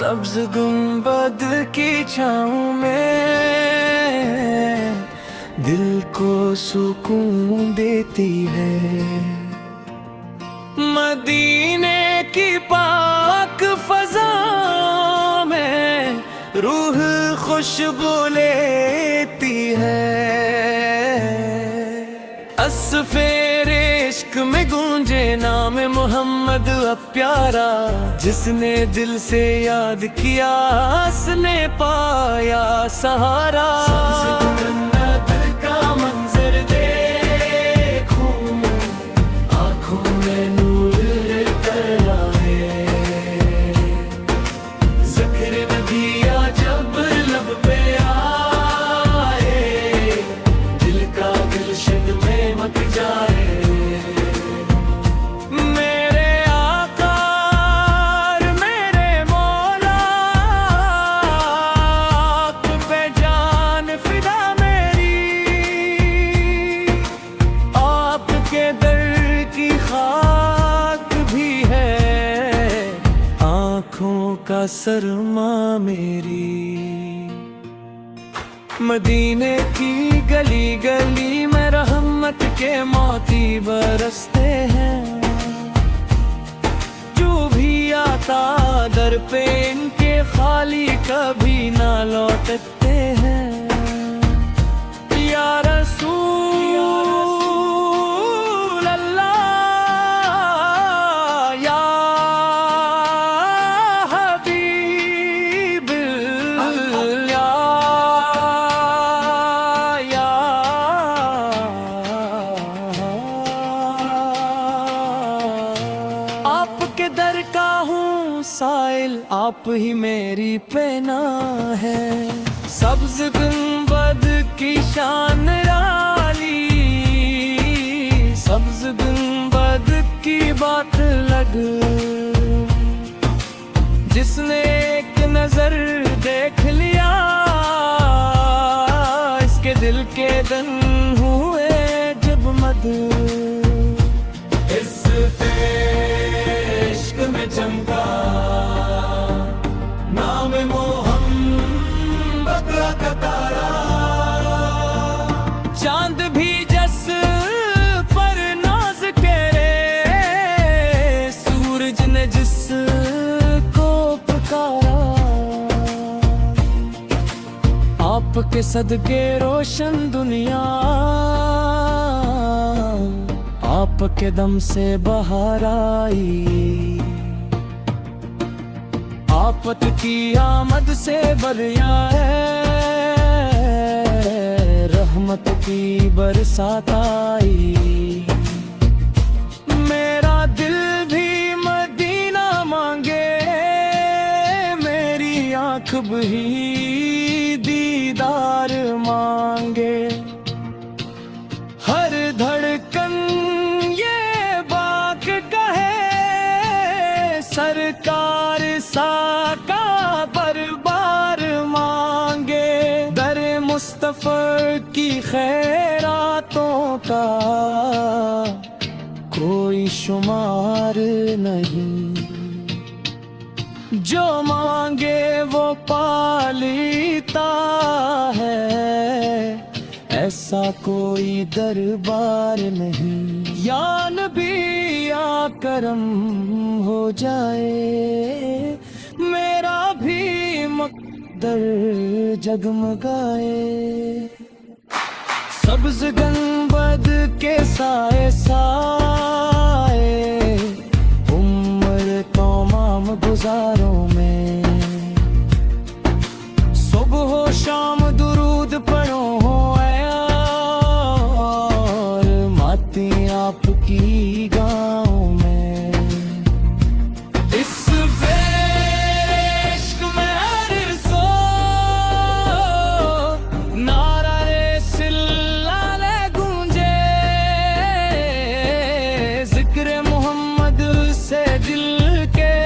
सब्ज गुंबद की छाँव में दिल को सुकून देती है। मदीने की पाक फजा में रूह खुशबू लेती है। असफेरे इश्क में गूंजे नाम मोहम्मद अब प्यारा, जिसने दिल से याद किया उसने पाया सहारा। जन्नत का मंजर देखूं, आँखों में नूर कर आए। ज़िक्र नबिया जब लब पे आए, दिल का गुलशन में मच जाए। का सरमा मेरी मदीने की गली गली में रहमत के मोती बरसते हैं। जो भी आता दर पे इनके खाली कभी ना लौटते हैं। या रसूल अल्लाह, या आपके दर का हूँ साइल, आप ही मेरी पनाह है। सब्ज गुंबद की शान राली, सब्ज गुंबद की बात लग। जिसने एक नजर देख लिया, इसके दिल के दन हुए जब मद। इस इश्क में चमका नाम मोहम्मद का तारा। चांद भी जस पर नाज करे, सूरज ने जिस को पुकारा। आपके सदके रोशन दुनिया, आपके दम से बहार आई। आफत की आमद से बरिया है, रहमत की बरसात आई। मेरा दिल भी मदीना मांगे, मेरी आँख भी दीदार मांगे। हर धड़कन सरकार साका बरबार मांगे। दर मुस्तफा की खैरातों का कोई शुमार नहीं। जो मांगे वो पालीता है, ऐसा कोई दरबार नहीं। या नबी या करम हो जाए, मेरा भी मकदर जगमगाए। सब्ज गुंबद के साए साए, उम्र तमाम गुजारों में। सुबह हो शाम दुरूद पढ़ो और माती आपकी गाँव में। इस इश्क में हर सो नारा सिल्लाले गूंजे। जिक्र मोहम्मद से दिल के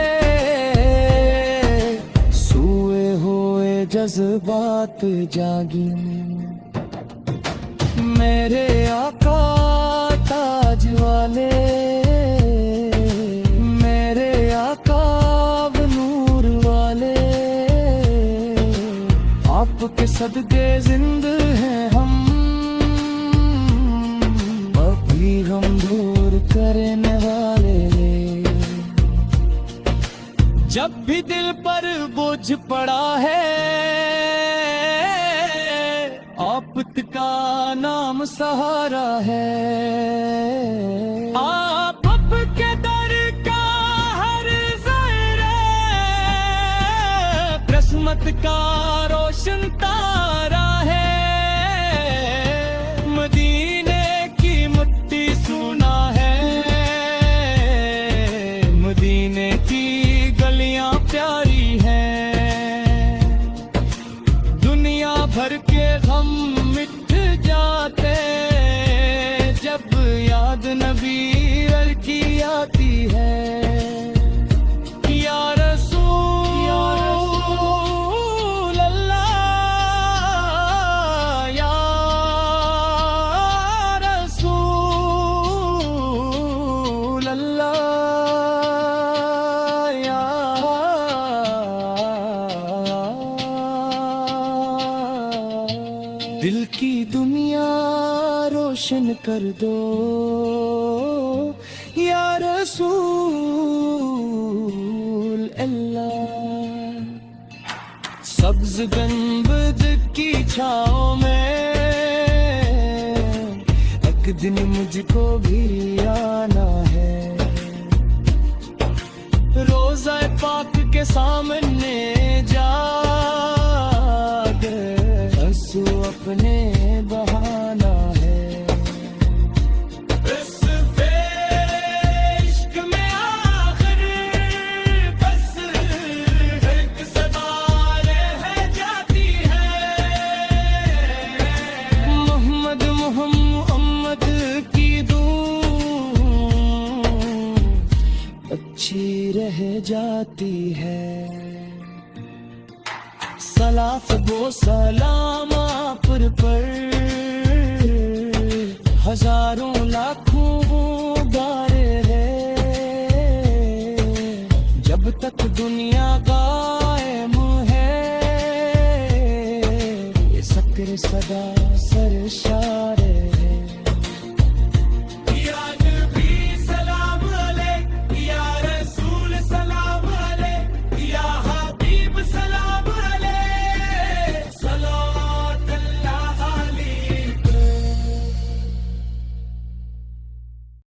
सूए हुए जज्बात जागी। मेरे आका ताज वाले, मेरे आका नूर वाले। सदके जिंद हैं हम, अभी हम दूर करने वाले। जब भी दिल पर बोझ पड़ा है, आफत का नाम सहारा है। आप के दर का हर ज़हरा, किस्मत का रोशन तारा है। मदीने की मिट्टी सुना है, मदीने की गलियां प्यारी हैं। दुनिया भर के गम मिट जाते जब याद नबी की आती है। या रसूल अल्लाह, या रसूल अल्लाह, या दिल की दुनिया रोशन कर दो या रसूल अल्लाह। सब्ज गंबद की छाँव में एक दिन मुझको भी आना है। रोज़ा पाक के सामने जाकर आंसू अपने बहाना है। अच्छी रह जाती है। सलाफ वो सलाम आप पर हजारों लाखों गारे हैं। जब तक दुनिया कायम है ये ज़िक्र सदा